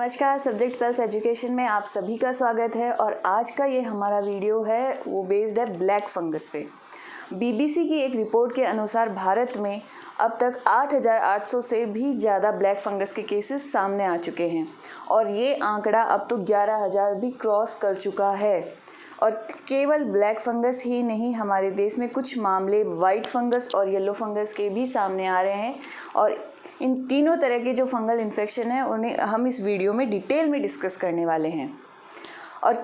नमस्कार, subject plus education में आप सभी का स्वागत है। और आज का ये हमारा वीडियो है वो बेस्ड है ब्लैक फंगस पे। बीबीसी की एक रिपोर्ट के अनुसार भारत में अब तक 8,800 से भी ज़्यादा ब्लैक फंगस के केसेस सामने आ चुके हैं और ये आंकड़ा अब तो 11,000 भी क्रॉस कर चुका है। और केवल ब्लैक फंगस ही नहीं, हमारे देश में कुछ मामले वाइट फंगस और येलो फंगस के भी सामने आ रहे हैं और इन तीनों तरह के जो फंगल इन्फेक्शन है उन्हें हम इस वीडियो में डिटेल में डिस्कस करने वाले हैं। और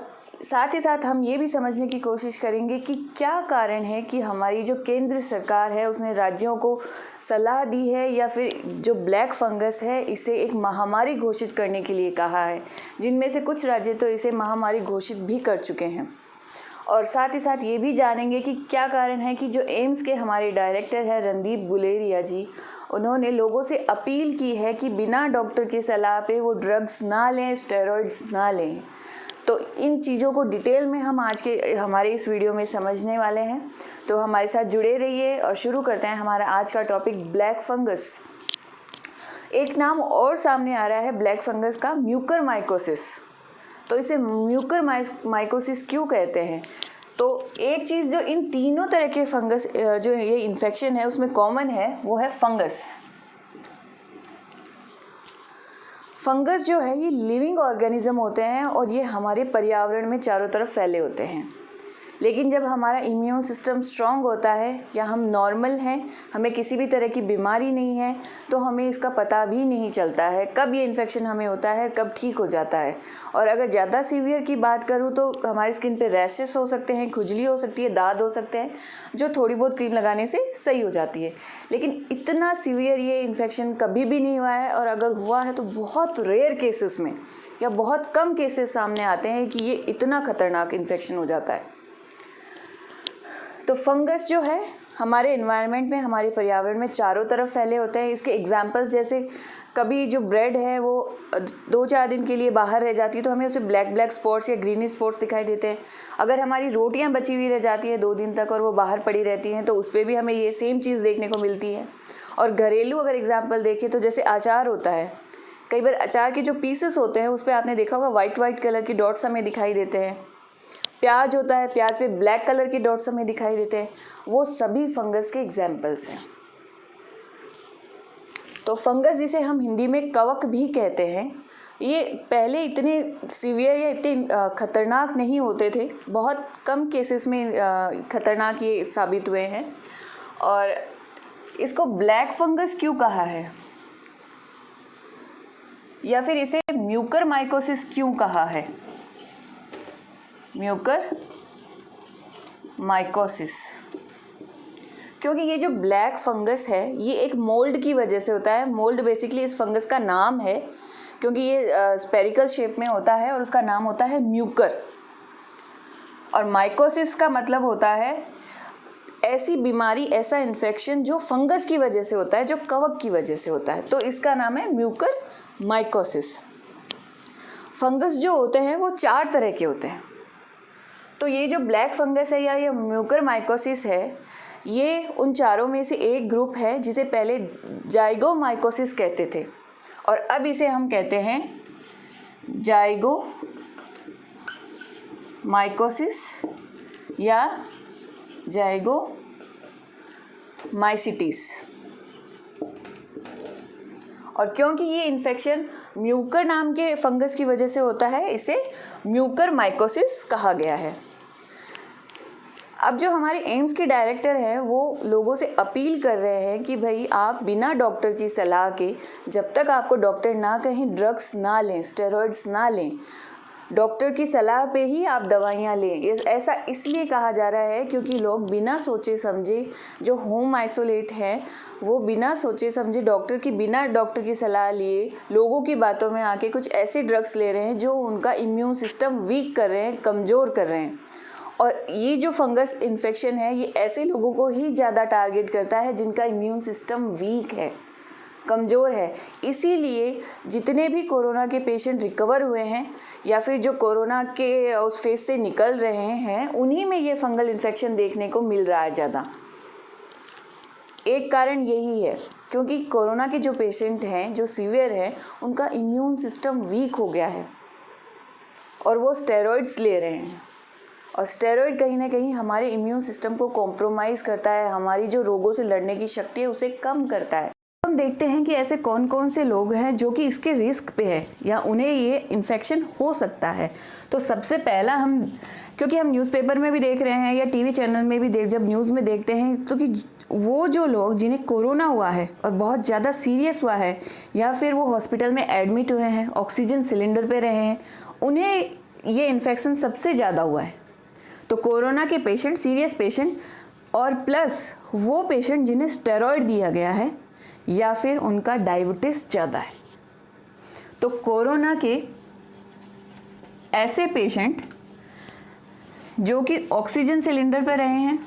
साथ ही साथ हम ये भी समझने की कोशिश करेंगे कि क्या कारण है कि हमारी जो केंद्र सरकार है उसने राज्यों को सलाह दी है या फिर जो ब्लैक फंगस है इसे एक महामारी घोषित करने के लिए कहा है, जिनमें से कुछ राज्य तो इसे महामारी घोषित भी कर चुके हैं। और साथ ही साथ ये भी जानेंगे कि क्या कारण है कि जो एम्स के हमारे डायरेक्टर हैं रणदीप गुलेरिया जी, उन्होंने लोगों से अपील की है कि बिना डॉक्टर की सलाह पे वो ड्रग्स ना लें, स्टेरॉइड्स ना लें। तो इन चीज़ों को डिटेल में हम आज के हमारे इस वीडियो में समझने वाले हैं, तो हमारे साथ जुड़े रहिए। और शुरू करते हैं हमारा आज का टॉपिक ब्लैक फंगस। एक नाम और सामने आ रहा है ब्लैक फंगस का, म्यूकरमाइकोसिस। तो इसे म्यूकरमाइकोसिस क्यों कहते हैं? तो एक चीज़ जो इन तीनों तरह के फंगस जो ये इन्फेक्शन है उसमें कॉमन है वो है फंगस। फंगस जो है ये लिविंग ऑर्गेनिज्म होते हैं और ये हमारे पर्यावरण में चारों तरफ फैले होते हैं। लेकिन जब हमारा इम्यून सिस्टम स्ट्रांग होता है या हम नॉर्मल हैं, हमें किसी भी तरह की बीमारी नहीं है, तो हमें इसका पता भी नहीं चलता है कब ये इन्फेक्शन हमें होता है, कब ठीक हो जाता है। और अगर ज़्यादा सीवियर की बात करूँ तो हमारी स्किन पे रैशेस हो सकते हैं, खुजली हो सकती है, दाद हो सकते हैं, जो थोड़ी बहुत क्रीम लगाने से सही हो जाती है। लेकिन इतना सीवियर ये इन्फेक्शन कभी भी नहीं हुआ है, और अगर हुआ है तो बहुत रेयर केसेस में या बहुत कम केसेस सामने आते हैं कि ये इतना खतरनाक इन्फेक्शन हो जाता है। तो फंगस जो है हमारे एनवायरनमेंट में, हमारे पर्यावरण में चारों तरफ फैले होते हैं। इसके एग्जांपल्स जैसे कभी जो ब्रेड है वो 2-4 दिन के लिए बाहर रह जाती है तो हमें उसमें ब्लैक स्पॉट्स या ग्रीनी स्पॉट्स दिखाई देते हैं। अगर हमारी रोटियां बची हुई रह जाती है 2 दिन तक और वो बाहर पड़ी रहती हैं तो उस पर भी हमें ये सेम चीज़ देखने को मिलती है। और घरेलू अगर एग्जाम्पल देखें तो जैसे अचार होता है, कई बार अचार के जो पीसेस होते हैं उस पर आपने देखा होगा वाइट कलर की डॉट्स हमें दिखाई देते हैं। प्याज होता है, प्याज पे ब्लैक कलर के डॉट्स हमें दिखाई देते हैं। वो सभी फंगस के एग्जाम्पल्स हैं। तो फंगस जिसे हम हिंदी में कवक भी कहते हैं, ये पहले इतने सीवियर या इतने खतरनाक नहीं होते थे, बहुत कम केसेस में खतरनाक ये साबित हुए हैं। और इसको ब्लैक फंगस क्यों कहा है या फिर इसे म्यूकरमाइकोसिस क्यों कहा है? म्यूकरमाइकोसिस क्योंकि ये जो ब्लैक फंगस है ये एक मोल्ड की वजह से होता है। मोल्ड बेसिकली इस फंगस का नाम है क्योंकि ये स्पेरिकल शेप में होता है और उसका नाम होता है म्यूकर। और माइकोसिस का मतलब होता है ऐसी बीमारी, ऐसा इन्फेक्शन जो फंगस की वजह से होता है, जो कवक की वजह से होता है, तो इसका नाम है म्यूकरमाइकोसिस। फंगस जो होते हैं वो 4 तरह के होते हैं। तो ये जो ब्लैक फंगस है या ये म्यूकरमाइकोसिस है, ये उन चारों में से एक ग्रुप है जिसे पहले जाइगोमाइकोसिस कहते थे और अब इसे हम कहते हैं जाइगोमाइकोसिस या जाइगोमाइसिटिस। और क्योंकि ये इन्फेक्शन म्यूकर नाम के फंगस की वजह से होता है, इसे म्यूकरमाइकोसिस कहा गया है। अब जो हमारे एम्स के डायरेक्टर हैं वो लोगों से अपील कर रहे हैं कि भाई आप बिना डॉक्टर की सलाह के, जब तक आपको डॉक्टर ना कहें, ड्रग्स ना लें, स्टेरॉइड्स ना लें, डॉक्टर की सलाह पे ही आप दवाइयाँ लें। ऐसा इसलिए कहा जा रहा है क्योंकि लोग बिना सोचे समझे, जो होम आइसोलेट हैं, वो बिना सोचे समझे बिना डॉक्टर की सलाह लिए लोगों की बातों में आके कुछ ऐसे ड्रग्स ले रहे हैं जो उनका इम्यून सिस्टम वीक कर रहे हैं, कमज़ोर कर रहे हैं। और ये जो फंगस इन्फेक्शन है ये ऐसे लोगों को ही ज़्यादा टारगेट करता है जिनका इम्यून सिस्टम वीक है, कमज़ोर है। इसीलिए जितने भी कोरोना के पेशेंट रिकवर हुए हैं या फिर जो कोरोना के उस फेज से निकल रहे हैं, उन्हीं में ये फंगल इन्फेक्शन देखने को मिल रहा है ज़्यादा। एक कारण यही है क्योंकि कोरोना के जो पेशेंट हैं, जो सीवियर हैं, उनका इम्यून सिस्टम वीक हो गया है और वो स्टेरॉइड्स ले रहे हैं। और स्टेरॉइड कहीं ना कहीं हमारे इम्यून सिस्टम को कॉम्प्रोमाइज़ करता है, हमारी जो रोगों से लड़ने की शक्ति है उसे कम करता है। हम देखते हैं कि ऐसे कौन कौन से लोग हैं जो कि इसके रिस्क पे है या उन्हें ये इन्फेक्शन हो सकता है। तो सबसे पहला क्योंकि हम न्यूज़पेपर में भी देख रहे हैं या टीवी चैनल में भी जब न्यूज़ में देखते हैं तो कि वो जो लोग जिन्हें कोरोना हुआ है और बहुत ज़्यादा सीरियस हुआ है या फिर वो हॉस्पिटल में एडमिट हुए हैं, ऑक्सीजन सिलेंडर पे रहे हैं, उन्हें ये इन्फेक्शन सबसे ज़्यादा हुआ है। तो कोरोना के पेशेंट, सीरियस पेशेंट और प्लस वो पेशेंट जिन्हें स्टेरॉइड दिया गया है या फिर उनका डायबिटीज़ ज़्यादा है। तो कोरोना के ऐसे पेशेंट जो कि ऑक्सीजन सिलेंडर पे रहे हैं,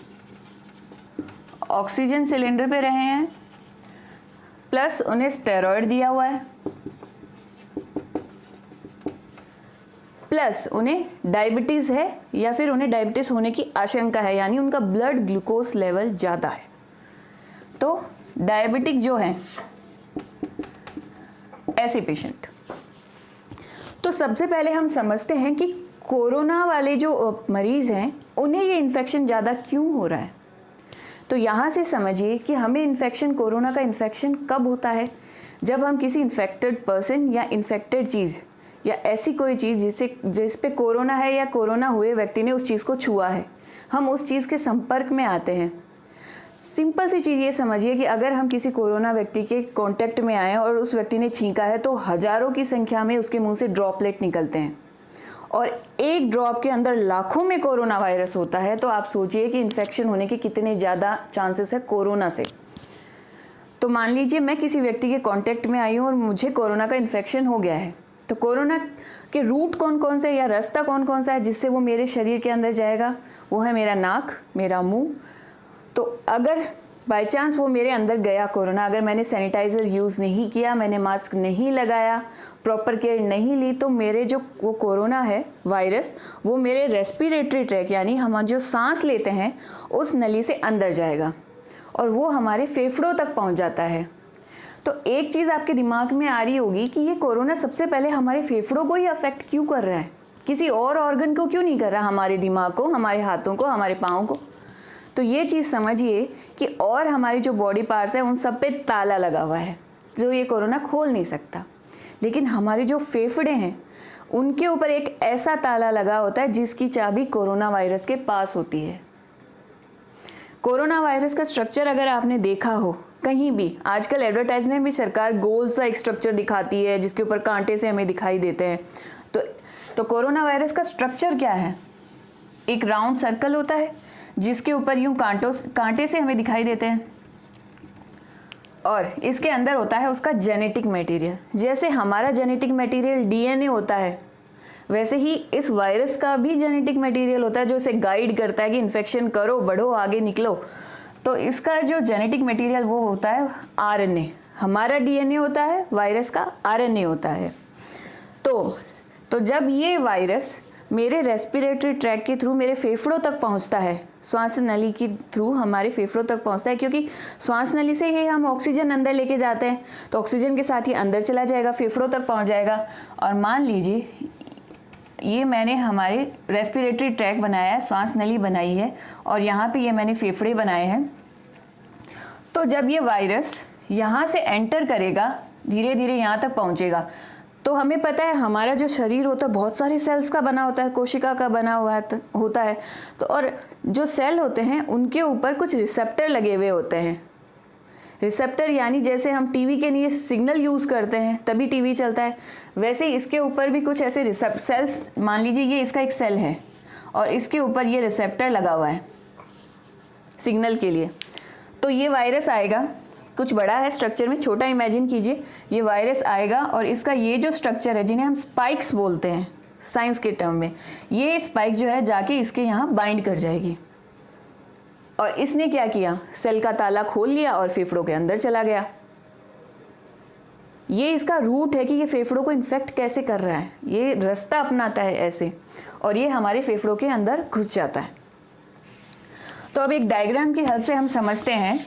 प्लस उन्हें स्टेरॉइड दिया हुआ है, प्लस उन्हें डायबिटीज़ है या फिर उन्हें डायबिटीज़ होने की आशंका है, यानी उनका ब्लड ग्लूकोज लेवल ज़्यादा है। तो डायबिटिक जो हैं ऐसे पेशेंट, तो सबसे पहले हम समझते हैं कि कोरोना वाले जो मरीज़ हैं उन्हें ये इन्फेक्शन ज़्यादा क्यों हो रहा है। तो यहाँ से समझिए कि हमें इन्फेक्शन, कोरोना का इन्फेक्शन कब होता है, जब हम किसी इन्फेक्टेड पर्सन या इन्फेक्टेड चीज़ या ऐसी कोई चीज़ जिस पे कोरोना है या कोरोना हुए व्यक्ति ने उस चीज़ को छुआ है, हम उस चीज़ के संपर्क में आते हैं। सिंपल सी चीज़ ये समझिए कि अगर हम किसी कोरोना व्यक्ति के कांटेक्ट में आए और उस व्यक्ति ने छींका है तो हज़ारों की संख्या में उसके मुंह से ड्रॉपलेट निकलते हैं और एक ड्रॉप के अंदर लाखों में कोरोना वायरस होता है। तो आप सोचिए कि इन्फेक्शन होने के कितने ज़्यादा चांसेस है कोरोना से। तो मान लीजिए मैं किसी व्यक्ति के कांटेक्ट में आई हूँ और मुझे कोरोना का इन्फेक्शन हो गया है, तो कोरोना के रूट कौन कौन से या रास्ता कौन कौन सा है जिससे वो मेरे शरीर के अंदर जाएगा, वो है मेरा नाक, मेरा मुंह। तो अगर बाय चांस वो मेरे अंदर गया कोरोना, अगर मैंने सैनिटाइज़र यूज़ नहीं किया, मैंने मास्क नहीं लगाया, प्रॉपर केयर नहीं ली, तो मेरे जो वो कोरोना है वायरस वो मेरे रेस्पिरेटरी ट्रैक यानी हम जो सांस लेते हैं उस नली से अंदर जाएगा और वो हमारे फेफड़ों तक पहुंच जाता है। तो एक चीज़ आपके दिमाग में आ रही होगी कि ये कोरोना सबसे पहले हमारे फेफड़ों को ही अफेक्ट क्यों कर रहा है, किसी और ऑर्गन को क्यों नहीं कर रहा, हमारे दिमाग को, हमारे हाथों को, हमारे पाँव को। तो ये चीज़ समझिए कि और हमारी जो बॉडी पार्ट्स हैं उन सब पे ताला लगा हुआ है जो ये कोरोना खोल नहीं सकता, लेकिन हमारे जो फेफड़े हैं उनके ऊपर एक ऐसा ताला लगा होता है जिसकी चाबी कोरोना वायरस के पास होती है। कोरोना वायरस का स्ट्रक्चर अगर आपने देखा हो कहीं भी, आजकल एडवर्टाइजमेंट में सरकार गोल सा एक स्ट्रक्चर दिखाती है जिसके ऊपर कांटे से हमें दिखाई देते हैं। तो कोरोना वायरस का स्ट्रक्चर क्या है, एक राउंड सर्कल होता है जिसके ऊपर यूं कांटे से हमें दिखाई देते हैं और इसके अंदर होता है उसका जेनेटिक मटेरियल। जैसे हमारा जेनेटिक मटेरियल डीएनए होता है, वैसे ही इस वायरस का भी जेनेटिक मटेरियल होता है जो इसे गाइड करता है कि इन्फेक्शन करो, बढ़ो, आगे निकलो। तो इसका जो जेनेटिक मटेरियल वो होता है आरएनए। हमारा डीएनए होता है, वायरस का आरएनए होता है। तो जब ये वायरस मेरे रेस्पिरेटरी ट्रैक के थ्रू मेरे फेफड़ों तक पहुंचता है, श्वास नली के थ्रू हमारे फेफड़ों तक पहुंचता है, क्योंकि श्वास नली से ही हम ऑक्सीजन अंदर लेके जाते हैं, तो ऑक्सीजन के साथ ही अंदर चला जाएगा, फेफड़ों तक पहुंच जाएगा। और मान लीजिए ये मैंने हमारे रेस्पिरेटरी ट्रैक बनाया है, श्वास नली बनाई है और यहाँ पे ये मैंने फेफड़े बनाए हैं। तो जब ये वायरस यहाँ से एंटर करेगा, धीरे धीरे यहाँ तक पहुँचेगा, तो हमें पता है हमारा जो शरीर होता है बहुत सारे सेल्स का बना होता है, कोशिका का बना हुआ होता है। तो और जो सेल होते हैं उनके ऊपर कुछ रिसेप्टर लगे हुए होते हैं। रिसेप्टर यानी जैसे हम टीवी के लिए सिग्नल यूज़ करते हैं तभी टीवी चलता है, वैसे इसके ऊपर भी कुछ ऐसे सेल्स, मान लीजिए ये इसका एक सेल है और इसके ऊपर ये रिसेप्टर लगा हुआ है सिग्नल के लिए। तो ये वायरस आएगा, कुछ बड़ा है स्ट्रक्चर में, छोटा इमेजिन कीजिए, ये वायरस आएगा और इसका ये जो स्ट्रक्चर है जिन्हें हम स्पाइक्स बोलते हैं साइंस के टर्म में, ये स्पाइक जो है जाके इसके यहाँ बाइंड कर जाएगी और इसने क्या किया, सेल का ताला खोल लिया और फेफड़ों के अंदर चला गया। ये इसका रूट है कि ये फेफड़ों को इन्फेक्ट कैसे कर रहा है, ये रास्ता अपनाता है ऐसे और ये हमारे फेफड़ों के अंदर घुस जाता है। तो अब एक डायग्राम की हेल्प से हम समझते हैं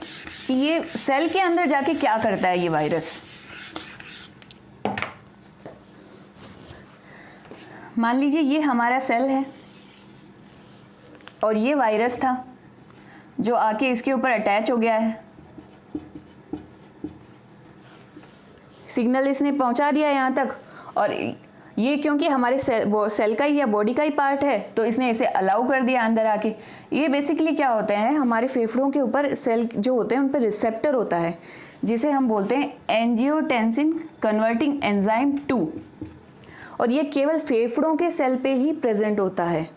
कि ये सेल के अंदर जाके क्या करता है ये वायरस। मान लीजिए ये हमारा सेल है और ये वायरस था जो आके इसके ऊपर अटैच हो गया है। सिग्नल इसने पहुंचा दिया यहाँ तक, और ये क्योंकि हमारे सेल का ही या बॉडी का ही पार्ट है तो इसने इसे अलाउ कर दिया अंदर आके। ये बेसिकली क्या होते हैं, हमारे फेफड़ों के ऊपर सेल जो होते हैं उन पर रिसेप्टर होता है जिसे हम बोलते हैं एंजियोटेंसिन कन्वर्टिंग एंजाइम 2, और ये केवल फेफड़ों के सेल पे ही प्रेजेंट होता है।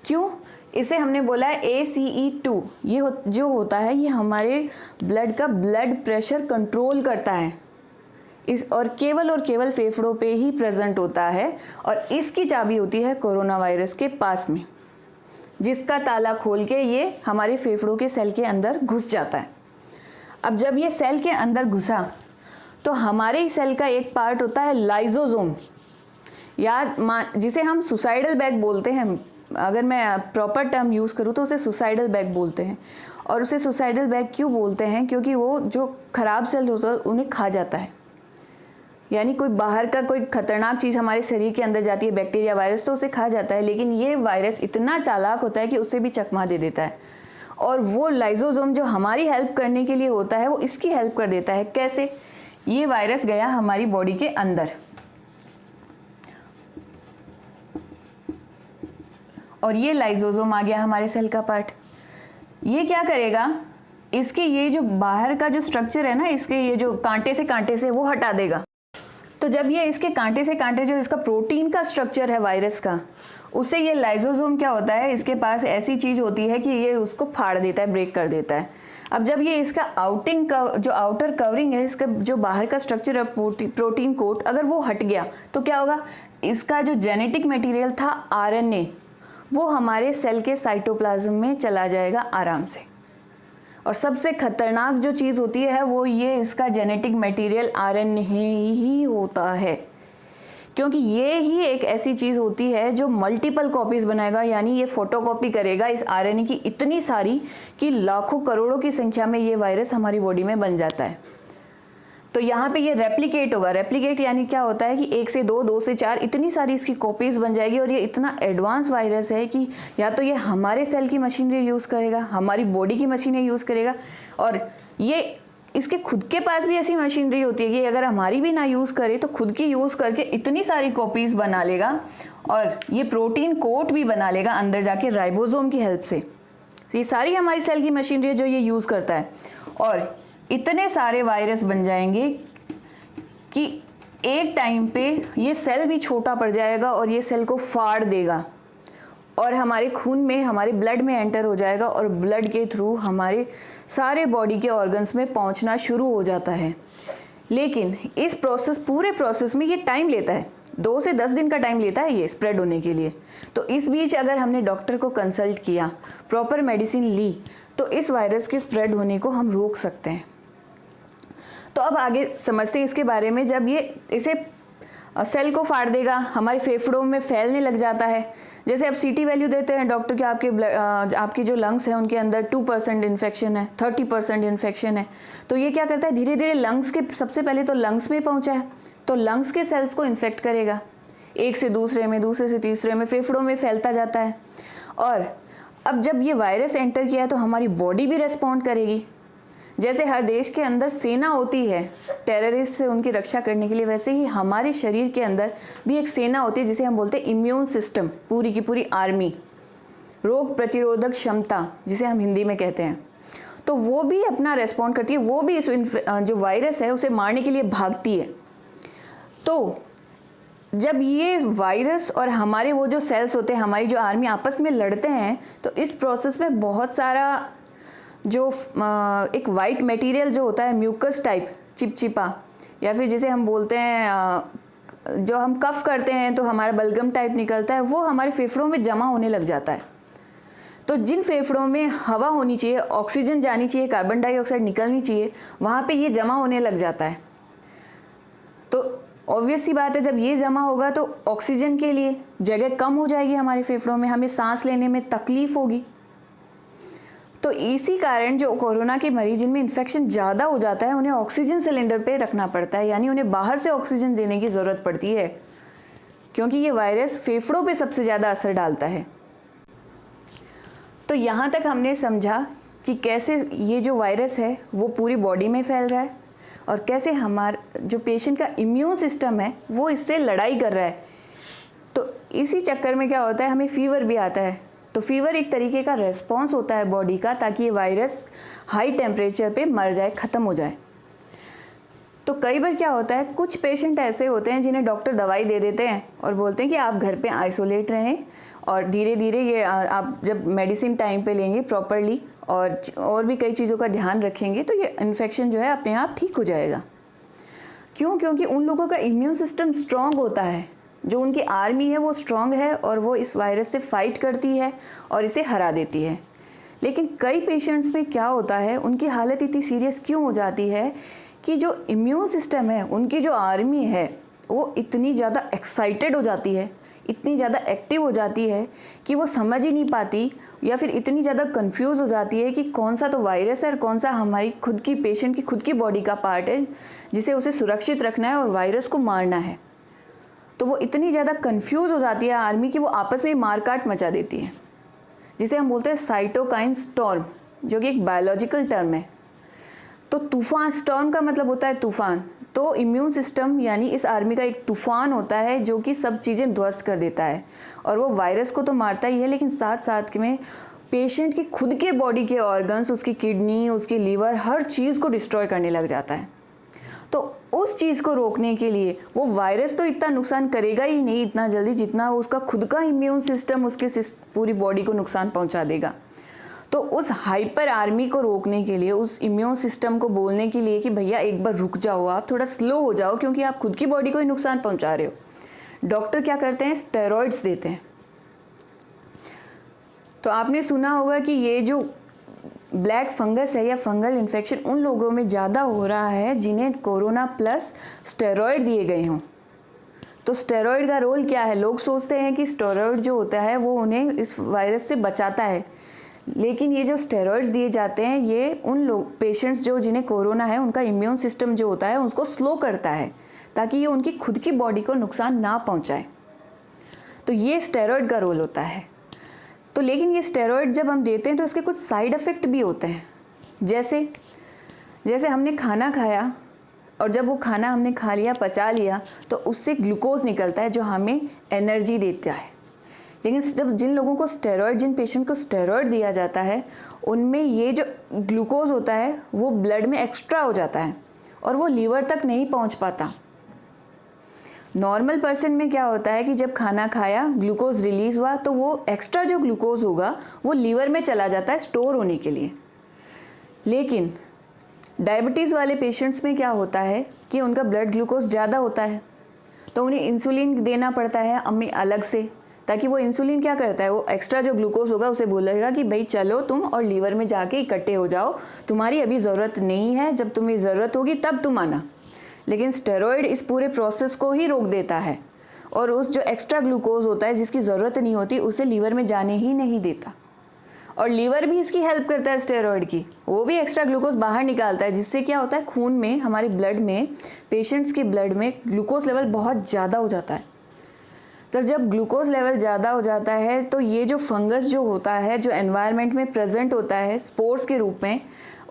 क्यों? इसे हमने बोला है ACE2। ये जो होता है ये हमारे ब्लड का ब्लड प्रेशर कंट्रोल करता है और केवल फेफड़ों पे ही प्रेजेंट होता है, और इसकी चाबी होती है कोरोना वायरस के पास में, जिसका ताला खोल के ये हमारे फेफड़ों के सेल के अंदर घुस जाता है। अब जब ये सेल के अंदर घुसा तो हमारे सेल का एक पार्ट होता है लाइजोसोम, जिसे हम सुसाइडल बैग बोलते हैं। अगर मैं प्रॉपर टर्म यूज़ करूँ तो उसे सुसाइडल बैग बोलते हैं। और उसे सुसाइडल बैग क्यों बोलते हैं? क्योंकि वो जो खराब सेल होता है उन्हें खा जाता है। यानी कोई बाहर का कोई खतरनाक चीज़ हमारे शरीर के अंदर जाती है, बैक्टीरिया वायरस, तो उसे खा जाता है। लेकिन ये वायरस इतना चालाक होता है कि उसे भी चकमा दे देता है, और वो लाइजोसोम जो हमारी हेल्प करने के लिए होता है वो इसकी हेल्प कर देता है। कैसे? ये वायरस गया हमारी बॉडी के अंदर और ये लाइजोसोम आ गया हमारे सेल का पार्ट। ये क्या करेगा, इसके ये जो बाहर का जो स्ट्रक्चर है ना, इसके ये जो कांटे से वो हटा देगा। तो जब ये इसके कांटे से कांटे जो इसका प्रोटीन का स्ट्रक्चर है वायरस का, उससे ये लाइजोसोम क्या होता है, इसके पास ऐसी चीज़ होती है कि ये उसको फाड़ देता है, ब्रेक कर देता है। अब जब ये इसका जो आउटर कवरिंग है, इसका जो बाहर का स्ट्रक्चर है प्रोटीन कोट, अगर वो हट गया तो क्या होगा, इसका जो जेनेटिक मटेरियल था RNA, वो हमारे सेल के साइटोप्लाज्म में चला जाएगा आराम से। और सबसे खतरनाक जो चीज़ होती है वो ये इसका जेनेटिक मटेरियल RNA ही होता है, क्योंकि ये ही एक ऐसी चीज़ होती है जो मल्टीपल कॉपीज़ बनाएगा। यानी ये फोटोकॉपी करेगा इस RNA की इतनी सारी कि लाखों करोड़ों की संख्या में ये वायरस हमारी बॉडी में बन जाता है। तो यहाँ पे ये रेप्लिकेट होगा। रेप्लिकेट यानी क्या होता है कि 1 से 2, 2 से 4, इतनी सारी इसकी कॉपीज़ बन जाएगी। और ये इतना एडवांस वायरस है कि या तो ये हमारे सेल की मशीनरी यूज़ करेगा, हमारी बॉडी की मशीनें यूज़ करेगा, और ये इसके खुद के पास भी ऐसी मशीनरी होती है कि अगर हमारी भी ना यूज़ करे तो खुद की यूज़ करके इतनी सारी कॉपीज़ बना लेगा, और ये प्रोटीन कोट भी बना लेगा अंदर जाके राइबोसोम की हेल्प से। ये सारी हमारी सेल की मशीनरी है जो ये यूज़ करता है, और इतने सारे वायरस बन जाएंगे कि एक टाइम पे ये सेल भी छोटा पड़ जाएगा और ये सेल को फाड़ देगा और हमारे खून में, हमारे ब्लड में एंटर हो जाएगा, और ब्लड के थ्रू हमारे सारे बॉडी के ऑर्गन्स में पहुंचना शुरू हो जाता है। लेकिन इस पूरे प्रोसेस में ये टाइम लेता है, 2 से 10 दिन का टाइम लेता है ये स्प्रेड होने के लिए। तो इस बीच अगर हमने डॉक्टर को कंसल्ट किया, प्रॉपर मेडिसिन ली, तो इस वायरस के स्प्रेड होने को हम रोक सकते हैं। तो अब आगे समझते हैं इसके बारे में। जब ये इसे सेल को फाड़ देगा, हमारे फेफड़ों में फैलने लग जाता है। जैसे अब CT वैल्यू देते हैं डॉक्टर के, आपकी जो लंग्स हैं उनके अंदर 2% इन्फेक्शन है, 30% इन्फेक्शन है। तो ये क्या करता है, धीरे धीरे लंग्स के, सबसे पहले तो लंग्स में पहुंचा है तो लंग्स के सेल्स को इन्फेक्ट करेगा, एक से दूसरे में, दूसरे से तीसरे में, फेफड़ों में फैलता जाता है। और अब जब ये वायरस एंटर किया है तो हमारी बॉडी भी रेस्पॉन्ड करेगी। जैसे हर देश के अंदर सेना होती है टेररिस्ट से उनकी रक्षा करने के लिए, वैसे ही हमारे शरीर के अंदर भी एक सेना होती है जिसे हम बोलते हैं इम्यून सिस्टम, पूरी की पूरी आर्मी, रोग प्रतिरोधक क्षमता जिसे हम हिंदी में कहते हैं। तो वो भी अपना रेस्पॉन्ड करती है, वो भी इस जो वायरस है उसे मारने के लिए भागती है। तो जब ये वायरस और हमारे वो जो सेल्स होते हैं, हमारी जो आर्मी आपस में लड़ते हैं, तो इस प्रोसेस में बहुत सारा जो एक वाइट मटेरियल जो होता है, म्यूकस टाइप, चिपचिपा, या फिर जिसे हम बोलते हैं, जो हम कफ करते हैं तो हमारा बलगम टाइप निकलता है, वो हमारे फेफड़ों में जमा होने लग जाता है। तो जिन फेफड़ों में हवा होनी चाहिए, ऑक्सीजन जानी चाहिए, कार्बन डाइऑक्साइड निकलनी चाहिए, वहाँ पे ये जमा होने लग जाता है। तो ऑब्वियस सी बात है, जब ये जमा होगा तो ऑक्सीजन के लिए जगह कम हो जाएगी हमारे फेफड़ों में, हमें सांस लेने में तकलीफ होगी। तो इसी कारण जो कोरोना के मरीज जिनमें इन्फेक्शन ज़्यादा हो जाता है उन्हें ऑक्सीजन सिलेंडर पे रखना पड़ता है, यानी उन्हें बाहर से ऑक्सीजन देने की ज़रूरत पड़ती है, क्योंकि ये वायरस फेफड़ों पे सबसे ज़्यादा असर डालता है। तो यहाँ तक हमने समझा कि कैसे ये जो वायरस है वो पूरी बॉडी में फैल रहा है और कैसे हमारा जो पेशेंट का इम्यून सिस्टम है वो इससे लड़ाई कर रहा है। तो इसी चक्कर में क्या होता है, हमें फीवर भी आता है। तो फीवर एक तरीके का रेस्पॉन्स होता है बॉडी का, ताकि ये वायरस हाई टेम्परेचर पे मर जाए, ख़त्म हो जाए। तो कई बार क्या होता है, कुछ पेशेंट ऐसे होते हैं जिन्हें डॉक्टर दवाई दे देते हैं और बोलते हैं कि आप घर पे आइसोलेट रहें और धीरे धीरे ये आप जब मेडिसिन टाइम पे लेंगे प्रॉपरली और भी कई चीज़ों का ध्यान रखेंगे तो ये इन्फेक्शन जो है अपने आप ठीक हो जाएगा। क्यों? क्योंकि उन लोगों का इम्यून सिस्टम स्ट्रांग होता है, जो उनकी आर्मी है वो स्ट्रांग है और वो इस वायरस से फाइट करती है और इसे हरा देती है। लेकिन कई पेशेंट्स में क्या होता है, उनकी हालत इतनी सीरियस क्यों हो जाती है कि जो इम्यून सिस्टम है, उनकी जो आर्मी है वो इतनी ज़्यादा एक्साइटेड हो जाती है, इतनी ज़्यादा एक्टिव हो जाती है कि वो समझ ही नहीं पाती या फिर इतनी ज़्यादा कंफ्यूज हो जाती है कि कौन सा तो वायरस है और कौन सा हमारी खुद की पेशेंट की खुद की बॉडी का पार्ट है जिसे उसे सुरक्षित रखना है और वायरस को मारना है। तो वो इतनी ज़्यादा कंफ्यूज हो जाती है आर्मी कि वो आपस में मारकाट मचा देती है, जिसे हम बोलते हैं साइटोकाइन स्टॉर्म, जो कि एक बायोलॉजिकल टर्म है। तो तूफान, स्टॉर्म का मतलब होता है तूफान। तो इम्यून सिस्टम यानी इस आर्मी का एक तूफान होता है जो कि सब चीज़ें ध्वस्त कर देता है और वो वायरस को तो मारता ही है, लेकिन साथ साथ में पेशेंट के खुद के बॉडी के ऑर्गन्स, उसकी किडनी, उसकी लीवर, हर चीज़ को डिस्ट्रॉय करने लग जाता है। तो उस चीज़ को रोकने के लिए वो वायरस तो इतना नुकसान करेगा ही नहीं इतना जल्दी, जितना उसका खुद का इम्यून सिस्टम उसके पूरी बॉडी को नुकसान पहुंचा देगा। तो उस हाइपर आर्मी को रोकने के लिए, उस इम्यून सिस्टम को बोलने के लिए कि भैया एक बार रुक जाओ, आप थोड़ा स्लो हो जाओ, क्योंकि आप खुद की बॉडी को ही नुकसान पहुंचा रहे हो। डॉक्टर क्या करते हैं, स्टेरॉइड्स देते हैं। तो आपने सुना होगा कि ये जो ब्लैक फंगस है या फंगल इन्फेक्शन उन लोगों में ज़्यादा हो रहा है जिन्हें कोरोना प्लस स्टेरॉइड दिए गए हों। तो स्टेरॉइड का रोल क्या है? लोग सोचते हैं कि स्टेरॉइड जो होता है वो उन्हें इस वायरस से बचाता है, लेकिन ये जो स्टेरॉइड्स दिए जाते हैं ये उन लोग पेशेंट्स जो जिन्हें कोरोना है उनका इम्यून सिस्टम जो होता है उसको स्लो करता है, ताकि ये उनकी खुद की बॉडी को नुकसान ना पहुंचाए। तो ये स्टेरॉइड का रोल होता है। तो लेकिन ये स्टेरॉइड जब हम देते हैं तो इसके कुछ साइड इफ़ेक्ट भी होते हैं। जैसे हमने खाना खाया और जब वो खाना हमने खा लिया, पचा लिया, तो उससे ग्लूकोज निकलता है जो हमें एनर्जी देता है। लेकिन जब जिन पेशेंट को स्टेरॉइड दिया जाता है उनमें ये जो ग्लूकोज होता है वो ब्लड में एक्स्ट्रा हो जाता है और वो लीवर तक नहीं पहुंच पाता। नॉर्मल पर्सन में क्या होता है कि जब खाना खाया, ग्लूकोज रिलीज़ हुआ, तो वो एक्स्ट्रा जो ग्लूकोज होगा वो लीवर में चला जाता है स्टोर होने के लिए। लेकिन डायबिटीज़ वाले पेशेंट्स में क्या होता है कि उनका ब्लड ग्लूकोज ज़्यादा होता है, तो उन्हें इंसुलिन देना पड़ता है अम्मी अलग से, ताकि वो इंसुलिन क्या करता है, वो एक्स्ट्रा जो ग्लूकोज होगा उसे बोलेगा कि भाई चलो तुम और लीवर में जाके इकट्ठे हो जाओ, तुम्हारी अभी ज़रूरत नहीं है, जब तुम्हें ज़रूरत होगी तब तुम आना। लेकिन स्टेरॉइड इस पूरे प्रोसेस को ही रोक देता है और उस जो एक्स्ट्रा ग्लूकोज होता है जिसकी ज़रूरत नहीं होती उसे लीवर में जाने ही नहीं देता। और लीवर भी इसकी हेल्प करता है स्टेरॉइड की, वो भी एक्स्ट्रा ग्लूकोज बाहर निकालता है, जिससे क्या होता है खून में, हमारे ब्लड में, पेशेंट्स के ब्लड में ग्लूकोज लेवल बहुत ज़्यादा हो जाता है। तो जब ग्लूकोज लेवल ज़्यादा हो जाता है तो ये जो फंगस जो होता है, जो एनवायरनमेंट में प्रेजेंट होता है स्पोर्स के रूप में,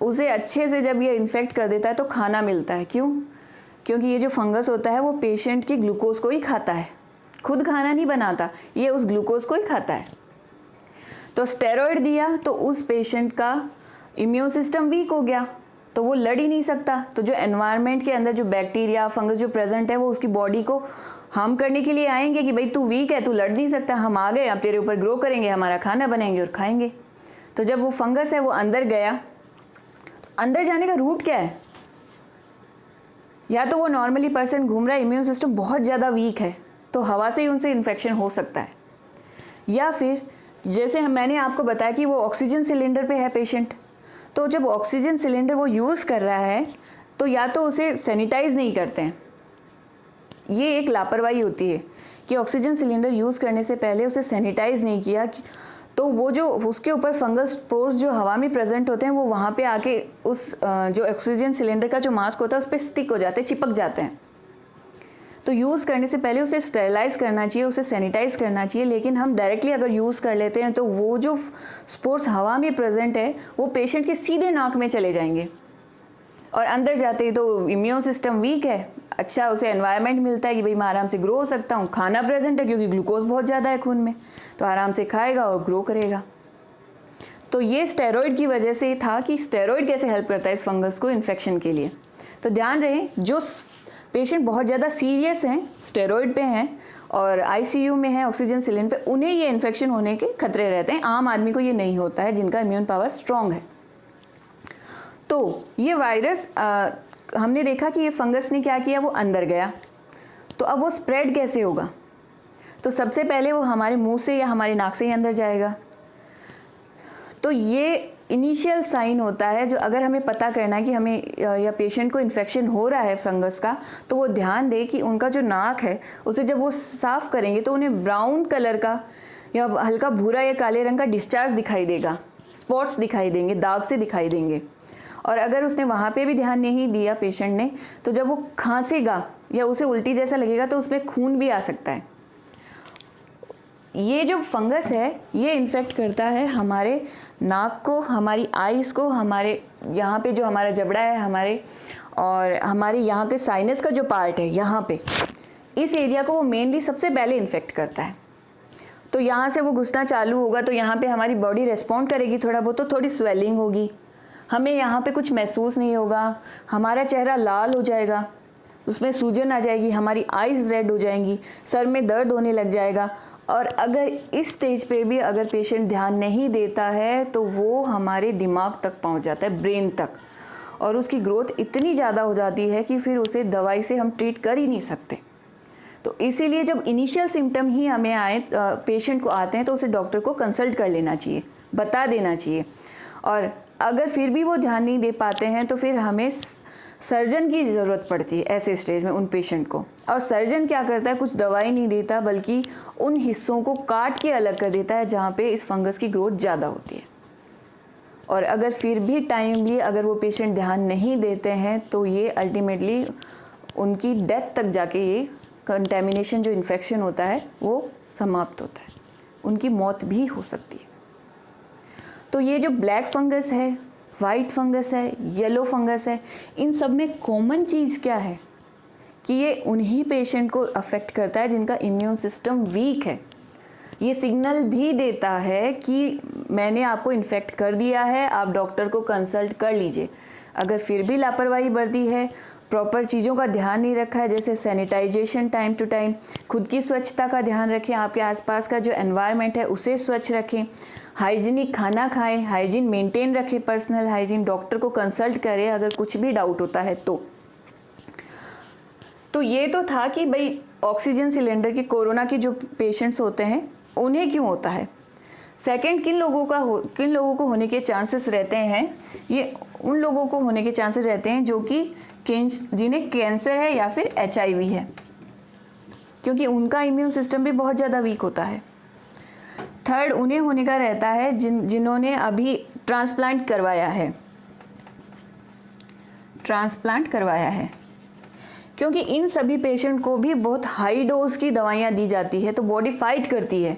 उसे अच्छे से जब ये इन्फेक्ट कर देता है तो खाना मिलता है। क्यों? क्योंकि ये जो फंगस होता है वो पेशेंट की ग्लूकोज को ही खाता है, खुद खाना नहीं बनाता, ये उस ग्लूकोज को ही खाता है। तो स्टेरॉइड दिया तो उस पेशेंट का इम्यून सिस्टम वीक हो गया, तो वो लड़ ही नहीं सकता। तो जो एनवायरनमेंट के अंदर जो बैक्टीरिया, फंगस जो प्रेजेंट है वो उसकी बॉडी को हार्म करने के लिए आएंगे कि भाई तू वीक है, तू लड़ नहीं सकता, हम आ गए, अब तेरे ऊपर ग्रो करेंगे, हमारा खाना बनाएंगे और खाएंगे। तो जब वो फंगस है वो अंदर गया, तो अंदर जाने का रूट क्या है? या तो वो नॉर्मली पर्सन घूम रहा है, इम्यून सिस्टम बहुत ज़्यादा वीक है, तो हवा से ही उनसे इन्फेक्शन हो सकता है। या फिर जैसे मैंने आपको बताया कि वो ऑक्सीजन सिलेंडर पे है पेशेंट, तो जब ऑक्सीजन सिलेंडर वो यूज़ कर रहा है तो या तो उसे सैनिटाइज़ नहीं करते हैं, ये एक लापरवाही होती है कि ऑक्सीजन सिलेंडर यूज़ करने से पहले उसे सैनिटाइज़ नहीं किया, तो वो जो उसके ऊपर फंगस स्पोर्स जो हवा में प्रेजेंट होते हैं वो वहाँ पे आके उस जो ऑक्सीजन सिलेंडर का जो मास्क होता है उस पर स्टिक हो जाते हैं, चिपक जाते हैं। तो यूज़ करने से पहले उसे स्टेरिलाइज़ करना चाहिए, उसे सैनिटाइज़ करना चाहिए। लेकिन हम डायरेक्टली अगर यूज़ कर लेते हैं तो वो जो स्पोर्स हवा में प्रेजेंट है वो पेशेंट के सीधे नाक में चले जाएंगे और अंदर जाते ही तो इम्यून सिस्टम वीक है, अच्छा उसे एनवायरनमेंट मिलता है कि भाई मैं आराम से ग्रो हो सकता हूँ, खाना प्रेजेंट है क्योंकि ग्लूकोज बहुत ज़्यादा है खून में, तो आराम से खाएगा और ग्रो करेगा। तो ये स्टेरॉइड की वजह से था कि स्टेरॉइड कैसे हेल्प करता है इस फंगस को इन्फेक्शन के लिए। तो ध्यान रहे, जो पेशेंट बहुत ज़्यादा सीरियस हैं, स्टेरॉइड पे हैं और आईसीयू में हैं, ऑक्सीजन सिलेंडर पे, उन्हें ये इन्फेक्शन होने के खतरे रहते हैं। आम आदमी को ये नहीं होता है जिनका इम्यून पावर स्ट्रॉन्ग है। तो ये वायरस हमने देखा कि ये फंगस ने क्या किया, वो अंदर गया। तो अब वो स्प्रेड कैसे होगा? तो सबसे पहले वो हमारे मुंह से या हमारे नाक से ही अंदर जाएगा। तो ये इनिशियल साइन होता है जो अगर हमें पता करना है कि हमें या पेशेंट को इन्फेक्शन हो रहा है फंगस का, तो वो ध्यान दे कि उनका जो नाक है उसे जब वो साफ़ करेंगे तो उन्हें ब्राउन कलर का या हल्का भूरा या काले रंग का डिस्चार्ज दिखाई देगा, स्पॉट्स दिखाई देंगे, दाग से दिखाई देंगे। और अगर उसने वहाँ पे भी ध्यान नहीं दिया पेशेंट ने, तो जब वो खांसेगा या उसे उल्टी जैसा लगेगा तो उसमें खून भी आ सकता है। ये जो फंगस है ये इन्फेक्ट करता है हमारे नाक को, हमारी आइज़ को, हमारे यहाँ पे जो हमारा जबड़ा है हमारे, और हमारे यहाँ के साइनस का जो पार्ट है यहाँ पे, इस एरिया को वो मेनली सबसे पहले इन्फेक्ट करता है। तो यहाँ से वो घुसना चालू होगा तो यहाँ पे हमारी बॉडी रेस्पॉन्ड करेगी थोड़ा बहुत, तो थोड़ी स्वेलिंग होगी, हमें यहाँ पे कुछ महसूस नहीं होगा, हमारा चेहरा लाल हो जाएगा, उसमें सूजन आ जाएगी, हमारी आइज़ रेड हो जाएंगी, सर में दर्द होने लग जाएगा। और अगर इस स्टेज पे भी अगर पेशेंट ध्यान नहीं देता है तो वो हमारे दिमाग तक पहुंच जाता है, ब्रेन तक, और उसकी ग्रोथ इतनी ज़्यादा हो जाती है कि फिर उसे दवाई से हम ट्रीट कर ही नहीं सकते। तो इसीलिए जब इनिशियल सिम्टम ही हमें आए, पेशेंट को आते हैं, तो उसे डॉक्टर को कंसल्ट कर लेना चाहिए, बता देना चाहिए। और अगर फिर भी वो ध्यान नहीं दे पाते हैं तो फिर हमें सर्जन की ज़रूरत पड़ती है ऐसे स्टेज में उन पेशेंट को। और सर्जन क्या करता है, कुछ दवाई नहीं देता बल्कि उन हिस्सों को काट के अलग कर देता है जहाँ पे इस फंगस की ग्रोथ ज़्यादा होती है। और अगर फिर भी टाइमली अगर वो पेशेंट ध्यान नहीं देते हैं तो ये अल्टीमेटली उनकी डेथ तक जाके ये कंटेमिनेशन जो इन्फेक्शन होता है वो समाप्त होता है, उनकी मौत भी हो सकती है। तो ये जो ब्लैक फंगस है, वाइट फंगस है, येलो फंगस है, इन सब में कॉमन चीज़ क्या है कि ये उन्हीं पेशेंट को अफेक्ट करता है जिनका इम्यून सिस्टम वीक है। ये सिग्नल भी देता है कि मैंने आपको इन्फेक्ट कर दिया है, आप डॉक्टर को कंसल्ट कर लीजिए। अगर फिर भी लापरवाही बरती है, प्रॉपर चीज़ों का ध्यान नहीं रखा है, जैसे सैनिटाइजेशन टाइम टू टाइम, खुद की स्वच्छता का ध्यान रखें, आपके आसपास का जो एनवायरनमेंट है उसे स्वच्छ रखें, हाइजीनिक खाना खाएं, हाइजीन मेंटेन रखें, पर्सनल हाइजीन, डॉक्टर को कंसल्ट करें अगर कुछ भी डाउट होता है तो ये तो था कि भाई ऑक्सीजन सिलेंडर की कोरोना के जो पेशेंट्स होते हैं उन्हें क्यों होता है। सेकंड, किन लोगों को होने के चांसेस रहते हैं, ये उन लोगों को होने के चांसेस रहते हैं जो कि जिन्हें कैंसर है या फिर HIV है, क्योंकि उनका इम्यून सिस्टम भी बहुत ज़्यादा वीक होता है। थर्ड, उन्हें होने का रहता है जिन्होंने अभी ट्रांसप्लांट करवाया है, क्योंकि इन सभी पेशेंट को भी बहुत हाई डोज की दवाइयाँ दी जाती है तो बॉडी फाइट करती है।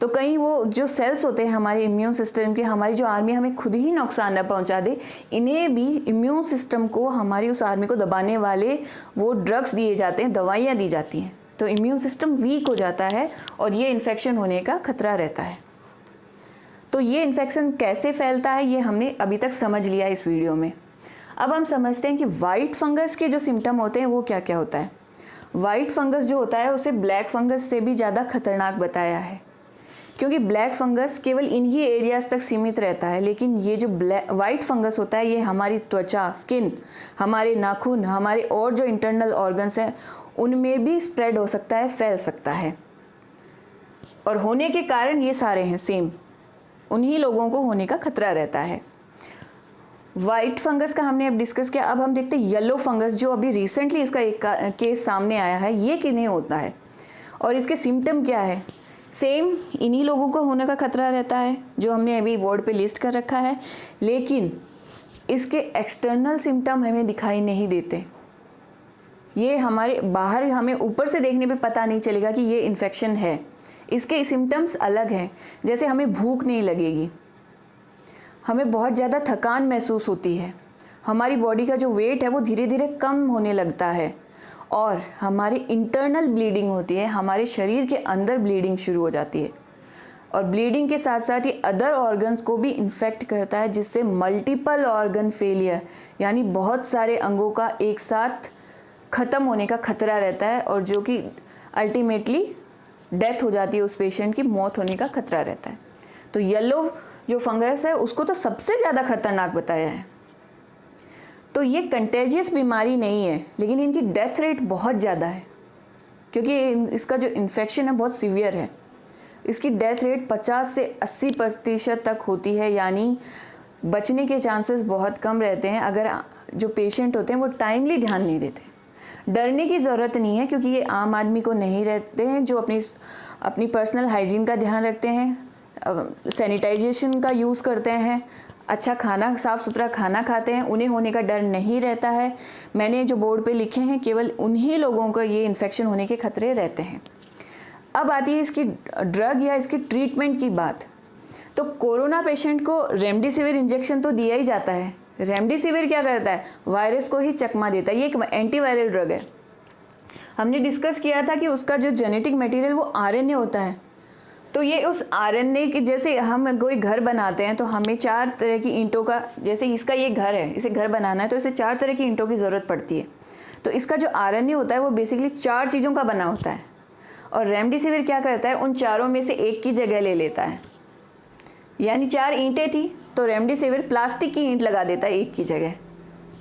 तो कहीं वो जो सेल्स होते हैं हमारे इम्यून सिस्टम के, हमारी जो आर्मी हमें खुद ही नुकसान न पहुंचा दे, इन्हें भी इम्यून सिस्टम को, हमारी उस आर्मी को दबाने वाले वो ड्रग्स दिए जाते हैं, दवाइयाँ दी जाती हैं, तो इम्यून सिस्टम वीक हो जाता है और ये इन्फेक्शन होने का खतरा रहता है। तो ये इन्फेक्शन कैसे फैलता है ये हमने अभी तक समझ लिया इस वीडियो में। अब हम समझते हैं कि वाइट फंगस के जो सिम्टम होते हैं वो क्या क्या होता है। वाइट फंगस जो होता है उसे ब्लैक फंगस से भी ज़्यादा खतरनाक बताया है, क्योंकि ब्लैक फंगस केवल इन्हीं एरियाज तक सीमित रहता है, लेकिन ये जो वाइट फंगस होता है ये हमारी त्वचा, स्किन, हमारे नाखून, हमारे और जो इंटरनल ऑर्गन्स हैं उनमें भी स्प्रेड हो सकता है, फैल सकता है। और होने के कारण ये सारे हैं सेम, उन्हीं लोगों को होने का खतरा रहता है। वाइट फंगस का हमने अब डिस्कस किया। अब हम देखते हैं येलो फंगस, जो अभी रिसेंटली इसका एक केस सामने आया है, ये किन्हें होता है और इसके सिम्टम क्या है। सेम इन्हीं लोगों को होने का खतरा रहता है जो हमने अभी बोर्ड पे लिस्ट कर रखा है, लेकिन इसके एक्सटर्नल सिम्टम हमें दिखाई नहीं देते। ये हमारे बाहर हमें ऊपर से देखने पे पता नहीं चलेगा कि ये इन्फेक्शन है। इसके सिम्टम्स अलग हैं, जैसे हमें भूख नहीं लगेगी, हमें बहुत ज़्यादा थकान महसूस होती है, हमारी बॉडी का जो वेट है वो धीरे धीरे कम होने लगता है, और हमारी इंटरनल ब्लीडिंग होती है, हमारे शरीर के अंदर ब्लीडिंग शुरू हो जाती है। और ब्लीडिंग के साथ साथ ये अदर ऑर्गन्स को भी इन्फेक्ट करता है, जिससे मल्टीपल ऑर्गन फेलियर यानी बहुत सारे अंगों का एक साथ ख़त्म होने का खतरा रहता है, और जो कि अल्टीमेटली डेथ हो जाती है, उस पेशेंट की मौत होने का खतरा रहता है। तो येलो जो फंगस है उसको तो सबसे ज़्यादा खतरनाक बताया है। तो ये कंटेजियस बीमारी नहीं है, लेकिन इनकी डेथ रेट बहुत ज़्यादा है, क्योंकि इसका जो इन्फेक्शन है बहुत सीवियर है। इसकी डेथ रेट 50 से 80% तक होती है, यानी बचने के चांसेस बहुत कम रहते हैं अगर जो पेशेंट होते हैं वो टाइमली ध्यान नहीं देते। डरने की ज़रूरत नहीं है, क्योंकि ये आम आदमी को नहीं रहते हैं जो अपनी पर्सनल हाइजीन का ध्यान रखते हैं, सैनिटाइजेशन का यूज़ करते हैं, अच्छा खाना, साफ़ सुथरा खाना खाते हैं, उन्हें होने का डर नहीं रहता है। मैंने जो बोर्ड पे लिखे हैं केवल उन्हीं लोगों को ये इन्फेक्शन होने के खतरे रहते हैं। अब आती है इसकी ड्रग या इसकी ट्रीटमेंट की बात। तो कोरोना पेशेंट को रेमडेसिविर इंजेक्शन तो दिया ही जाता है। रेमडेसिविर क्या करता है? वायरस को ही चकमा देता है। ये एक एंटीवायरल ड्रग है। हमने डिस्कस किया था कि उसका जो जेनेटिक मटेरियल वो आरएनए होता है। तो ये उस आरएनए की, जैसे हम कोई घर बनाते हैं तो हमें 4 तरह की ईंटों का, जैसे इसका ये घर है, इसे घर बनाना है तो इसे 4 तरह की ईंटों की ज़रूरत पड़ती है। तो इसका जो आरएनए होता है वो बेसिकली 4 चीज़ों का बना होता है, और रेमडेसिविर क्या करता है, उन चारों में से एक की जगह ले लेता है। यानी 4 ईंटें थी तो रेमडेसिविर प्लास्टिक की ईंट लगा देता है एक की जगह,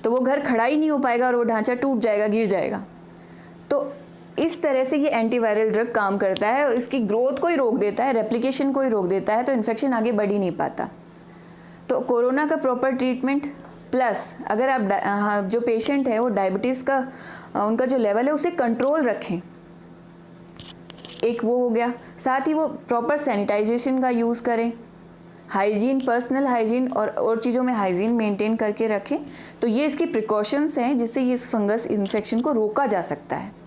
तो वो घर खड़ा ही नहीं हो पाएगा और वो ढांचा टूट जाएगा, गिर जाएगा। तो इस तरह से ये एंटीवायरल ड्रग काम करता है, और इसकी ग्रोथ को ही रोक देता है, रेप्लिकेशन को ही रोक देता है, तो इन्फेक्शन आगे बढ़ ही नहीं पाता। तो कोरोना का प्रॉपर ट्रीटमेंट प्लस अगर आप जो पेशेंट है वो डायबिटीज़ का उनका जो लेवल है उसे कंट्रोल रखें, एक वो हो गया। साथ ही वो प्रॉपर सैनिटाइजेशन का यूज़ करें, हाइजीन, पर्सनल हाइजीन और चीज़ों में हाइजीन मेंटेन करके रखें। तो ये इसकी प्रिकॉशंस हैं जिससे ये इस फंगस इन्फेक्शन को रोका जा सकता है।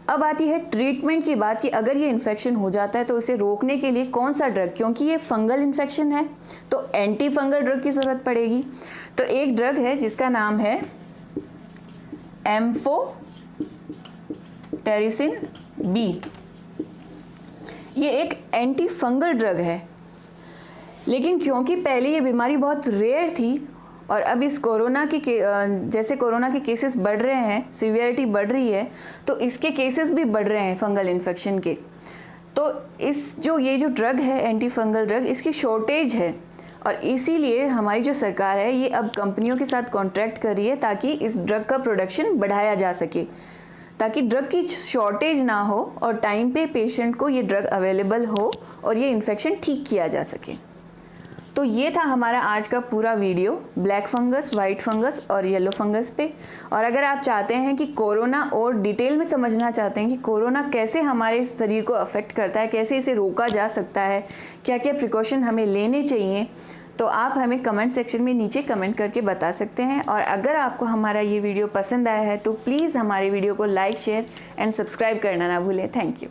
अब आती है ट्रीटमेंट की बात कि अगर ये इन्फेक्शन हो जाता है तो इसे रोकने के लिए कौन सा ड्रग, क्योंकि ये फंगल इन्फेक्शन है तो एंटी फंगल ड्रग की ज़रूरत पड़ेगी। तो एक ड्रग है जिसका नाम है एम्फोटेरिसिन बी। ये एक एंटी फंगल ड्रग है, लेकिन क्योंकि पहले ये बीमारी बहुत रेयर थी और अब इस कोरोना की जैसे कोरोना के केसेस बढ़ रहे हैं, सीवियरिटी बढ़ रही है, तो इसके केसेस भी बढ़ रहे हैं फंगल इन्फेक्शन के। तो ये जो ड्रग है एंटी फंगल ड्रग, इसकी शॉर्टेज है, और इसीलिए हमारी जो सरकार है ये अब कंपनियों के साथ कॉन्ट्रैक्ट कर रही है ताकि इस ड्रग का प्रोडक्शन बढ़ाया जा सके, ताकि ड्रग की शॉर्टेज ना हो और टाइम पे पेशेंट को ये ड्रग अवेलेबल हो और ये इन्फेक्शन ठीक किया जा सके। तो ये था हमारा आज का पूरा video black fungus, white fungus और येलो फंगस पे। और अगर आप चाहते हैं कि कोरोना और डिटेल में समझना चाहते हैं कि कोरोना कैसे हमारे शरीर को अफेक्ट करता है, कैसे इसे रोका जा सकता है, क्या क्या प्रिकॉशन हमें लेने चाहिए, तो आप हमें कमेंट सेक्शन में नीचे कमेंट करके बता सकते हैं। और अगर आपको हमारा ये वीडियो पसंद आया है तो प्लीज़ हमारे वीडियो को लाइक, शेयर एंड सब्सक्राइब करना ना भूलें। Thank you.